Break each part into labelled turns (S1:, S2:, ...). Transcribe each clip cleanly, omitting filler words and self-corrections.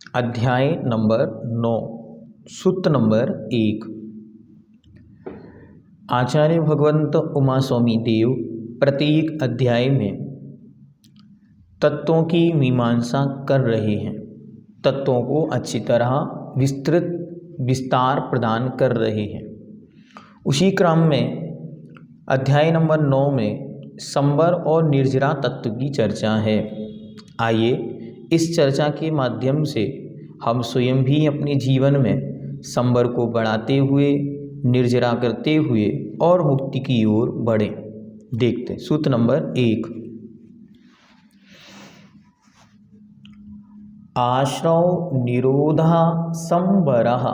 S1: अध्याय नंबर 9 सूत्र नंबर 1। आचार्य भगवंत उमास्वामी देव प्रत्येक अध्याय में तत्वों की मीमांसा कर रहे हैं, तत्वों को अच्छी तरह विस्तार प्रदान कर रहे हैं। उसी क्रम में अध्याय नंबर 9 में संवर और निर्जरा तत्व की चर्चा है। आइए इस चर्चा के माध्यम से हम स्वयं भी अपने जीवन में संवर को बढ़ाते हुए, निर्जरा करते हुए और मुक्ति की ओर बढ़ें। देखते हैं सूत्र नंबर 1। आश्रव निरोधा संवरः।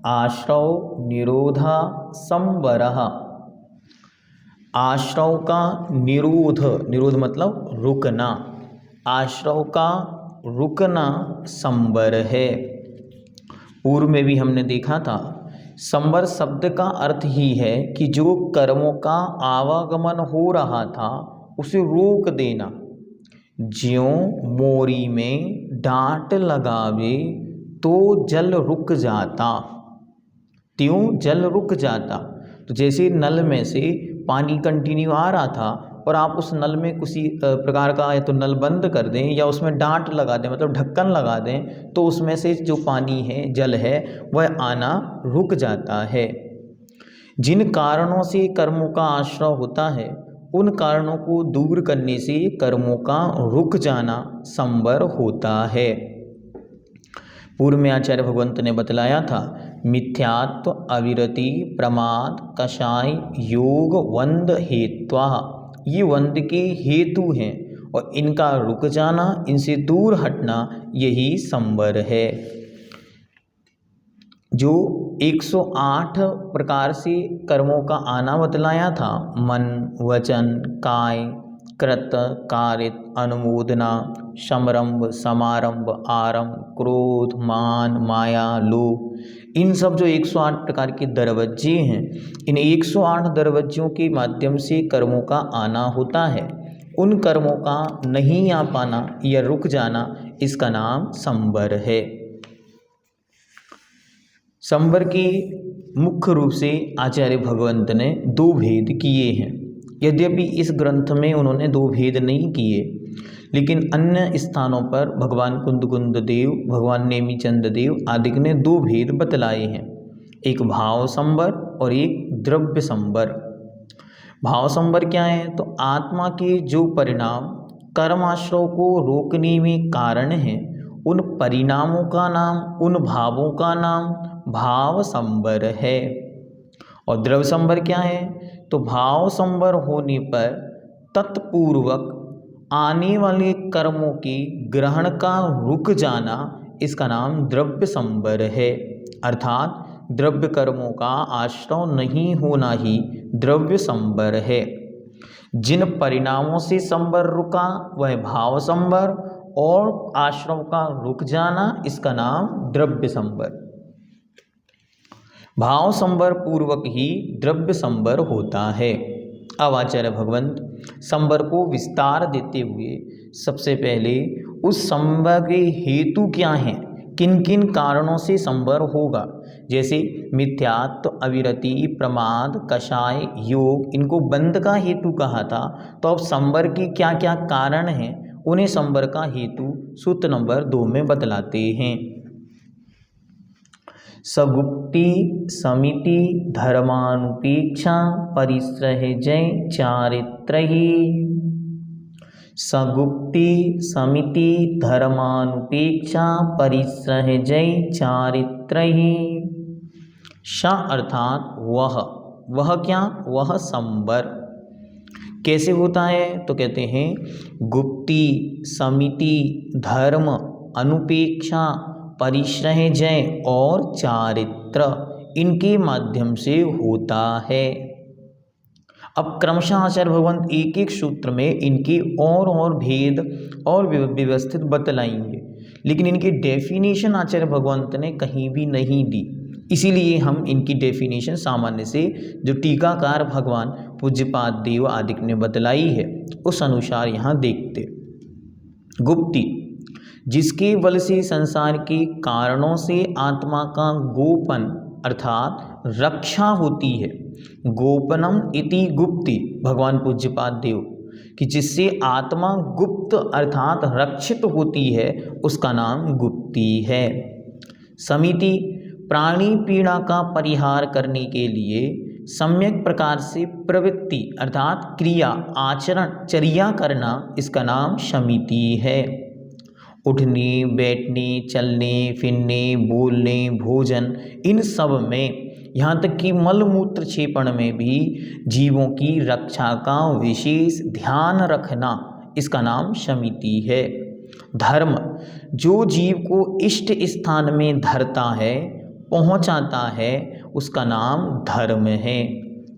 S1: आश्रव निरोधा संवरः। आश्रव का निरोध मतलब रुकना, आश्रव का रुकना संवर है। पूर्व में भी हमने देखा था, संवर शब्द का अर्थ ही है कि जो कर्मों का आवागमन हो रहा था उसे रोक देना। ज्यों मोरी में डांट लगावे तो जल रुक जाता, त्यों जल रुक जाता। तो जैसे नल में से पानी कंटिन्यू आ रहा था और आप उस नल में किसी प्रकार का या तो नल बंद कर दें या उसमें डांट लगा दें, मतलब ढक्कन लगा दें, तो उसमें से जो पानी है, जल है, वह आना रुक जाता है। जिन कारणों से कर्मों का आश्रय होता है उन कारणों को दूर करने से कर्मों का रुक जाना संवर होता है। पूर्व में आचार्य भगवंत ने बतलाया था, मिथ्यात्व अविरति प्रमाद कषाय योग वंद हेत्वा, ये वंद के हेतु हैं और इनका रुक जाना, इनसे दूर हटना, यही संवर है। जो 108 प्रकार से कर्मों का आना बतलाया था, मन वचन काय कृत कारित अनुमोदना समरंभ समारंभ आरंभ क्रोध मान माया लोभ, इन सब जो 108 प्रकार के दरवज्जे हैं, इन 108 दरवज्जों के माध्यम से कर्मों का आना होता है। उन कर्मों का नहीं आ पाना या रुक जाना, इसका नाम संवर है। संवर के मुख्य रूप से आचार्य भगवंत ने 2 भेद किए हैं। यद्यपि इस ग्रंथ में उन्होंने 2 भेद नहीं किए, लेकिन अन्य स्थानों पर भगवान कुंद देव, भगवान नेमिचंद देव आदि ने 2 भेद बतलाए हैं, एक भाव संवर और एक द्रव्य संवर। भाव संवर क्या है? तो आत्मा के जो परिणाम कर्माश्रय को रोकने में कारण हैं, उन परिणामों का नाम, उन भावों का नाम भाव संवर है। और द्रव्य संवर क्या है? तो भाव संवर होने पर तत्पूर्वक आने वाले कर्मों के ग्रहण का रुक जाना, इसका नाम द्रव्य संवर है। अर्थात द्रव्य कर्मों का आश्रय नहीं होना ही द्रव्य संवर है। जिन परिणामों से संवर रुका वह भाव संवर, और आश्रय का रुक जाना, इसका नाम द्रव्य संवर। भाव संवर पूर्वक ही द्रव्य संवर होता है। अब आचार्य भगवंत संवर को विस्तार देते हुए सबसे पहले उस संवर के हेतु क्या हैं, किन किन कारणों से संवर होगा, जैसे मिथ्यात्व अविरति प्रमाद कषाय योग, इनको बंद का हेतु कहा था। तो अब संवर के क्या क्या कारण हैं, उन्हें संवर का हेतु सूत्र नंबर 2 में बतलाते हैं। सगुप्ति समिति धर्मानुपेक्षा परिसृजय चारित्रहि। सगुप्ति समिति धर्मानुपेक्षा परिसृजय चारित्रहि। स अर्थात वह क्या? वह संवर कैसे होता है? तो कहते हैं गुप्ति समिति धर्म अनुपेक्षा परिसृजय और चारित्र, इनके माध्यम से होता है। अब क्रमशः आचार्य भगवंत एक एक सूत्र में इनके और भेद और व्यवस्थित बतलाएंगे, लेकिन इनकी डेफिनेशन आचार्य भगवंत ने कहीं भी नहीं दी। इसीलिए हम इनकी डेफिनेशन सामान्य से जो टीकाकार भगवान पूज्यपाद देव आदि ने बतलाई है, उस अनुसार यहाँ देखते। गुप्ति जिसके बल से संसार के कारणों से आत्मा का गोपन अर्थात रक्षा होती है। गोपनम इति गुप्ति, भगवान पूज्यपाद देव, कि जिससे आत्मा गुप्त अर्थात रक्षित होती है उसका नाम गुप्ति है। समिति, प्राणी पीड़ा का परिहार करने के लिए सम्यक प्रकार से प्रवृत्ति अर्थात क्रिया आचरण चर्या करना, इसका नाम शमिति है। उठने बैठने चलने फिरने बोलने भोजन इन सब में, यहाँ तक कि मल मूत्र क्षेपण में भी जीवों की रक्षा का विशेष ध्यान रखना, इसका नाम शमिति है। धर्म, जो जीव को इष्ट स्थान में धरता है पहुँचाता है उसका नाम धर्म है।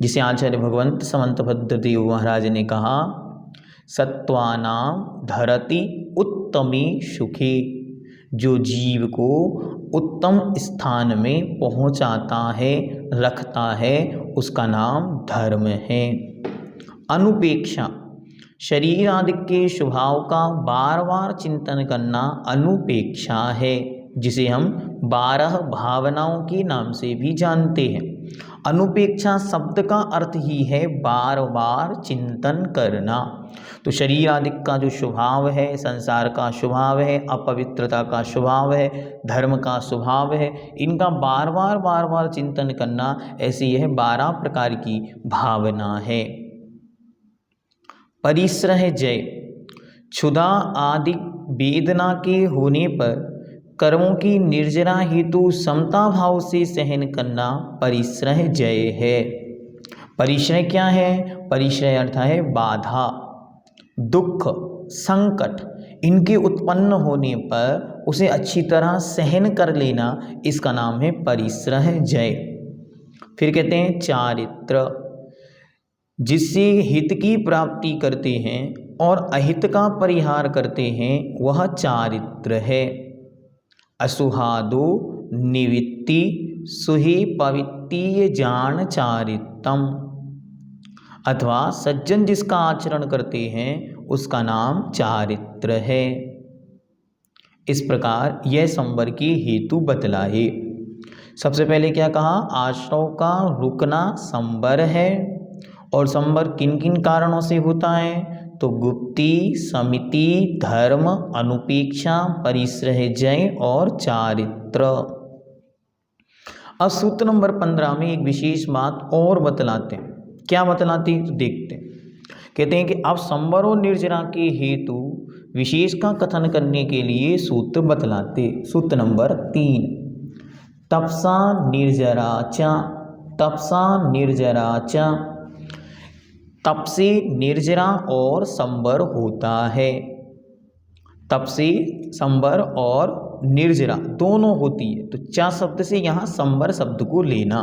S1: जिसे आचार्य भगवंत समंतभद्र देव महाराज ने कहा, सत्वानाम धरति उत्तमे सुखे, जो जीव को उत्तम स्थान में पहुंचाता है रखता है उसका नाम धर्म है। अनुपेक्षा, शरीर आदि के स्वभाव का बार बार चिंतन करना अनुपेक्षा है, जिसे हम 12 भावनाओं के नाम से भी जानते हैं। अनुपेक्षा शब्द का अर्थ ही है बार बार चिंतन करना। तो शरीर आदि का जो स्वभाव है, संसार का स्वभाव है, अपवित्रता का स्वभाव है, धर्म का स्वभाव है, इनका बार बार चिंतन करना, ऐसी यह 12 प्रकार की भावना है। परिश्रह जय, क्षुधा आदि वेदना के होने पर कर्मों की निर्जरा हेतु समता भाव से सहन करना परिश्रह जय है। परिश्रय क्या है? परिश्रय अर्थ है बाधा, दुख, संकट, इनके उत्पन्न होने पर उसे अच्छी तरह सहन कर लेना, इसका नाम है परिश्रह जय। फिर कहते हैं चारित्र, जिससे हित की प्राप्ति करते हैं और अहित का परिहार करते हैं वह चारित्र है। असुहादो निवित्ति सुहि पवित्तीय जान चारित्रम, अथवा सज्जन जिसका आचरण करते हैं उसका नाम चारित्र है। इस प्रकार यह संवर के हेतु बतलाए। सबसे पहले क्या कहा? आश्रव का रुकना संवर है, और संवर किन किन कारणों से होता है? तो गुप्ति, समिति, धर्म, अनुपेक्षा, परिश्रह जय और चारित्र। अब सूत्र नंबर 15 में एक विशेष बात और बतलाते हैं। क्या बतलाते हैं? तो देखते हैं। कहते हैं कि अब संवर और निर्जरा के हेतु विशेष का कथन करने के लिए सूत्र बतलाते। सूत्र नंबर 3, तपसा निर्जरा च, तपसा निर्जरा च, तप से निर्जरा और संवर होता है। तप से संवर और निर्जरा दोनों होती है, तो चा शब्द से यहाँ संवर शब्द को लेना।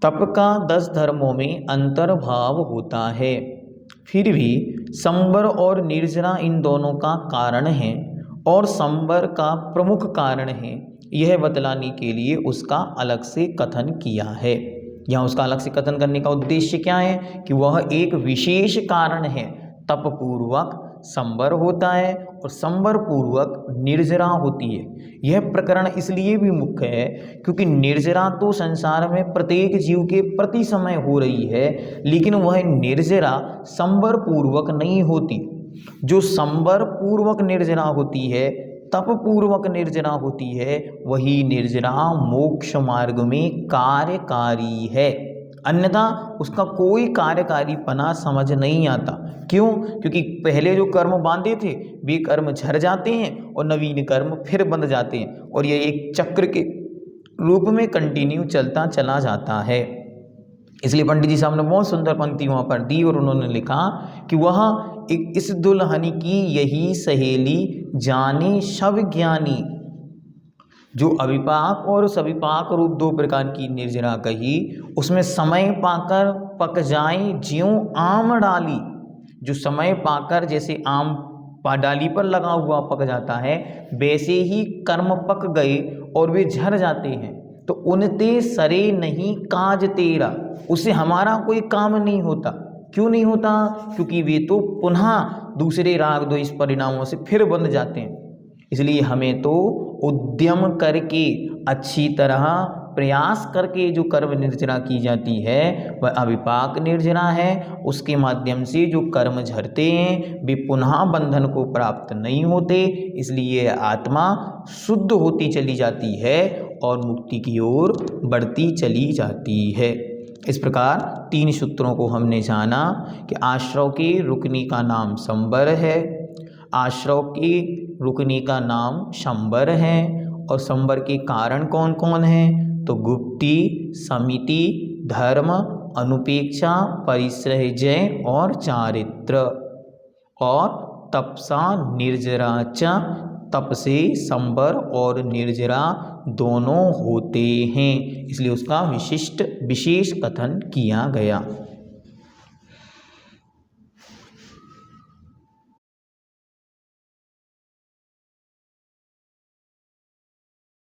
S1: तप का 10 धर्मों में अंतर्भाव होता है, फिर भी संवर और निर्जरा इन दोनों का कारण है और संवर का प्रमुख कारण है, यह बतलाने के लिए उसका अलग से कथन किया है। यहाँ उसका अलग से कथन करने का उद्देश्य क्या है? कि वह एक विशेष कारण है, तप पूर्वक संवर होता है और संवर पूर्वक निर्जरा होती है। यह प्रकरण इसलिए भी मुख्य है क्योंकि निर्जरा तो संसार में प्रत्येक जीव के प्रति समय हो रही है, लेकिन वह निर्जरा संवर पूर्वक नहीं होती। जो संवर पूर्वक निर्जरा होती है, तप पूर्वक निर्जरा होती है, वही निर्जरा मोक्ष मार्ग में कार्यकारी है, अन्यथा उसका कोई कार्यकारीपना समझ नहीं आता। क्यों? क्योंकि पहले जो कर्म बांधे थे वे कर्म झड़ जाते हैं और नवीन कर्म फिर बंध जाते हैं, और यह एक चक्र के रूप में कंटिन्यू चलता चला जाता है। इसलिए पंडित जी साहब ने बहुत सुंदर पंक्ति वहाँ पर दी और उन्होंने लिखा कि वह इस दुल्हन की यही सहेली जाने शव ज्ञानी। जो अविपाक और सविपाक रूप 2 प्रकार की निर्जरा कही, उसमें समय पाकर पक जाए ज्यों आम डाली। जो समय पाकर जैसे आम डाली पर लगा हुआ पक जाता है, वैसे ही कर्म पक गए और वे झड़ जाते हैं। तो उनते सरे नहीं काज तेरा, उससे हमारा कोई काम नहीं होता। क्यों नहीं होता? क्योंकि वे तो पुनः दूसरे राग द्वेष परिणामों से फिर बंध जाते हैं। इसलिए हमें तो उद्यम करके, अच्छी तरह प्रयास करके जो कर्म निर्जरा की जाती है वह अविपाक निर्जरा है। उसके माध्यम से जो कर्म झरते हैं वे पुनः बंधन को प्राप्त नहीं होते, इसलिए आत्मा शुद्ध होती चली जाती है और मुक्ति की ओर बढ़ती चली जाती है। इस प्रकार 3 सूत्रों को हमने जाना कि आश्रव के रुकने का नाम संबर है, आश्रव के रुकने का नाम शंबर है, और संबर के कारण कौन कौन हैं? तो गुप्ती, समिति, धर्म, अनुपेक्षा, परिश्रय और चारित्र। और तपसा निर्जरा च, तप से संबर और निर्जरा दोनों होते हैं, इसलिए उसका विशेष कथन किया गया।